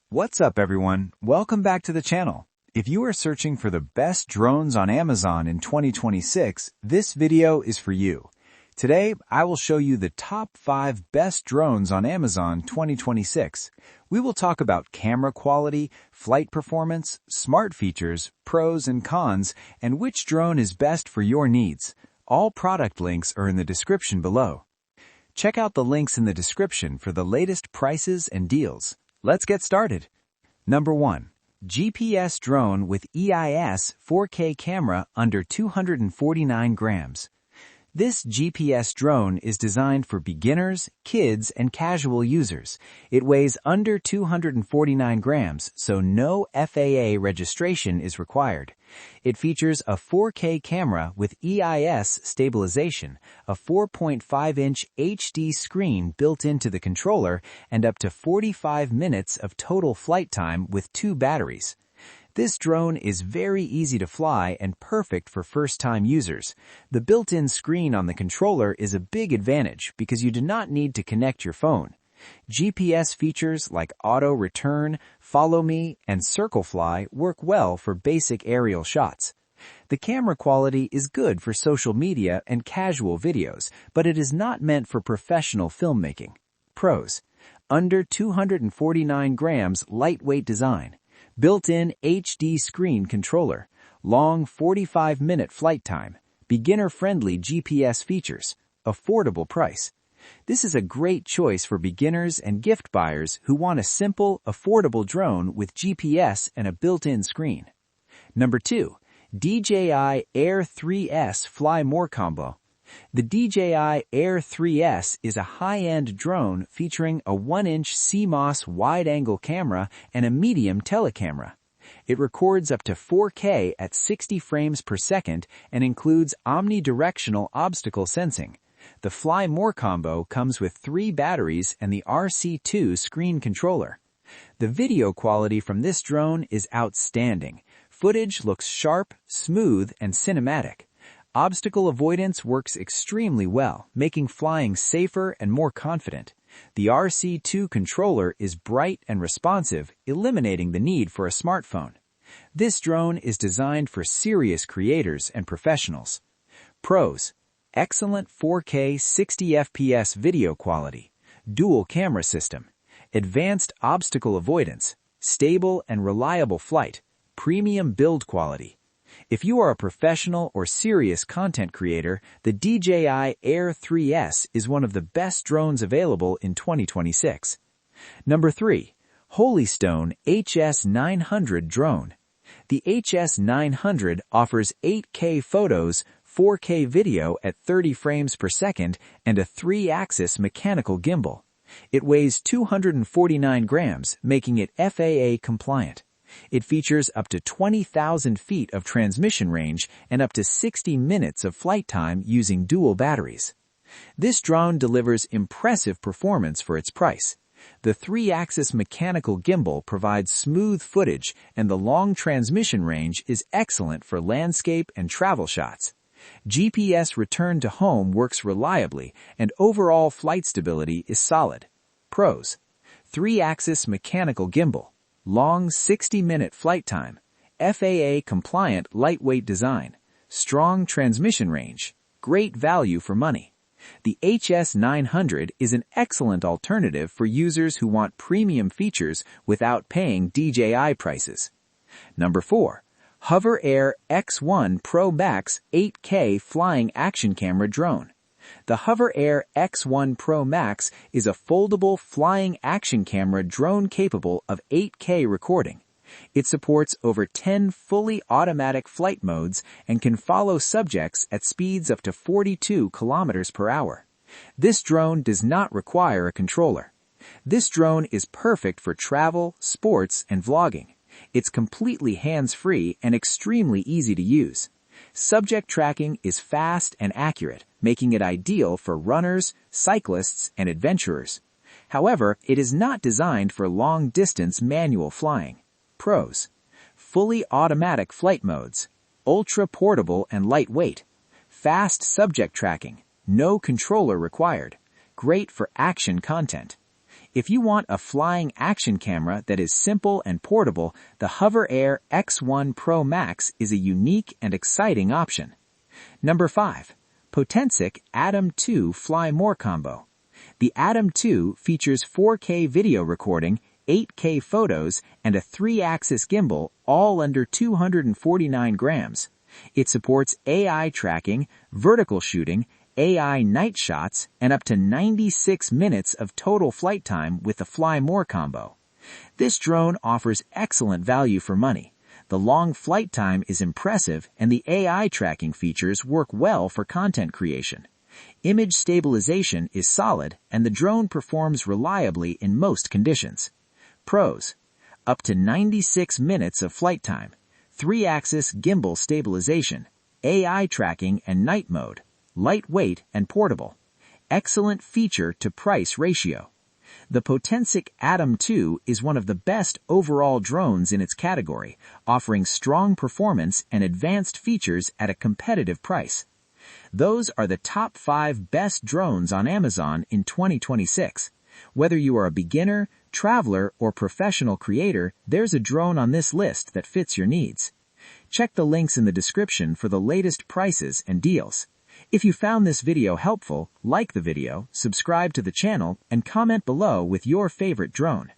What's up, everyone? Welcome back to the channel. If you are searching for the best drones on Amazon in 2026, this video is for you. Today, I will show you the top 5 best drones on Amazon 2026. We will talk about camera quality, flight performance, smart features, pros and cons, and which drone is best for your needs. All product links are in the description below. Check out the links in the description for the latest prices and deals. Let's get started. Number 1. GPS drone with EIS 4K camera under 249 grams. This GPS drone is designed for beginners, kids, and casual users. It weighs under 249 grams, so no FAA registration is required. It features a 4K camera with EIS stabilization, a 4.5-inch HD screen built into the controller, and up to 45 minutes of total flight time with 2 batteries. This drone is very easy to fly and perfect for first-time users. The built-in screen on the controller is a big advantage because you do not need to connect your phone. GPS features like auto return, follow me, and circle fly work well for basic aerial shots. The camera quality is good for social media and casual videos, but it is not meant for professional filmmaking. Pros: under 249 grams lightweight design. Built-in HD screen controller, long 45-minute flight time, beginner-friendly GPS features, affordable price. This is a great choice for beginners and gift buyers who want a simple, affordable drone with GPS and a built-in screen. Number 2. DJI Air 3S Fly More Combo. The DJI Air 3S is a high-end drone featuring a 1-inch CMOS wide-angle camera and a medium telecamera. It records up to 4K at 60 frames per second and includes omnidirectional obstacle sensing. The Fly More combo comes with 3 batteries and the RC2 screen controller. The video quality from this drone is outstanding. Footage looks sharp, smooth, and cinematic. Obstacle avoidance works extremely well, making flying safer and more confident. The RC2 controller is bright and responsive, eliminating the need for a smartphone. This drone is designed for serious creators and professionals. Pros: excellent 4K 60 FPS video quality, dual camera system, advanced obstacle avoidance, stable and reliable flight, premium build quality. If you are a professional or serious content creator, the DJI Air 3S is one of the best drones available in 2026. Number 3. Holystone HS900 drone. The HS900 offers 8K photos, 4K video at 30 frames per second, and a 3-axis mechanical gimbal. It weighs 249 grams, making it FAA compliant. It features up to 20,000 feet of transmission range and up to 60 minutes of flight time using dual batteries. This drone delivers impressive performance for its price. The 3-axis mechanical gimbal provides smooth footage, and the long transmission range is excellent for landscape and travel shots. GPS return to home works reliably, and overall flight stability is solid. Pros: 3-axis mechanical gimbal, long 60-minute flight time, FAA-compliant lightweight design, strong transmission range, great value for money. The HS900 is an excellent alternative for users who want premium features without paying DJI prices. Number 4. HOVERAir X1 PROMAX 8K Flying Action Camera Drone. The HOVERAir X1 PROMAX is a foldable flying action camera drone capable of 8K recording. It supports over 10 fully automatic flight modes and can follow subjects at speeds up to 42 kilometers per hour. This drone does not require a controller. This drone is perfect for travel, sports, and vlogging. It's completely hands-free and extremely easy to use. Subject tracking is fast and accurate, making it ideal for runners, cyclists, and adventurers. However, it is not designed for long-distance manual flying. Pros: fully automatic flight modes, ultra-portable and lightweight, fast subject tracking, no controller required, great for action content. If you want a flying action camera that is simple and portable, the HOVERAir X1 Pro Max is a unique and exciting option. Number 5. Potensic Atom 2 Fly More Combo. The Atom 2 features 4K video recording, 8K photos, and a 3-axis gimbal, all under 249 grams. It supports AI tracking, vertical shooting, AI night shots, and up to 96 minutes of total flight time with the Fly More combo. This drone offers excellent value for money. The long flight time is impressive, and the AI tracking features work well for content creation. Image stabilization is solid, and the drone performs reliably in most conditions. Pros: up to 96 minutes of flight time, 3-axis gimbal stabilization, AI tracking and night mode, lightweight and portable, excellent feature-to-price ratio. The Potensic Atom 2 is one of the best overall drones in its category, offering strong performance and advanced features at a competitive price. Those are the top 5 best drones on Amazon in 2026. Whether you are a beginner, traveler, or professional creator, there's a drone on this list that fits your needs. Check the links in the description for the latest prices and deals. If you found this video helpful, like the video, subscribe to the channel, and comment below with your favorite drone.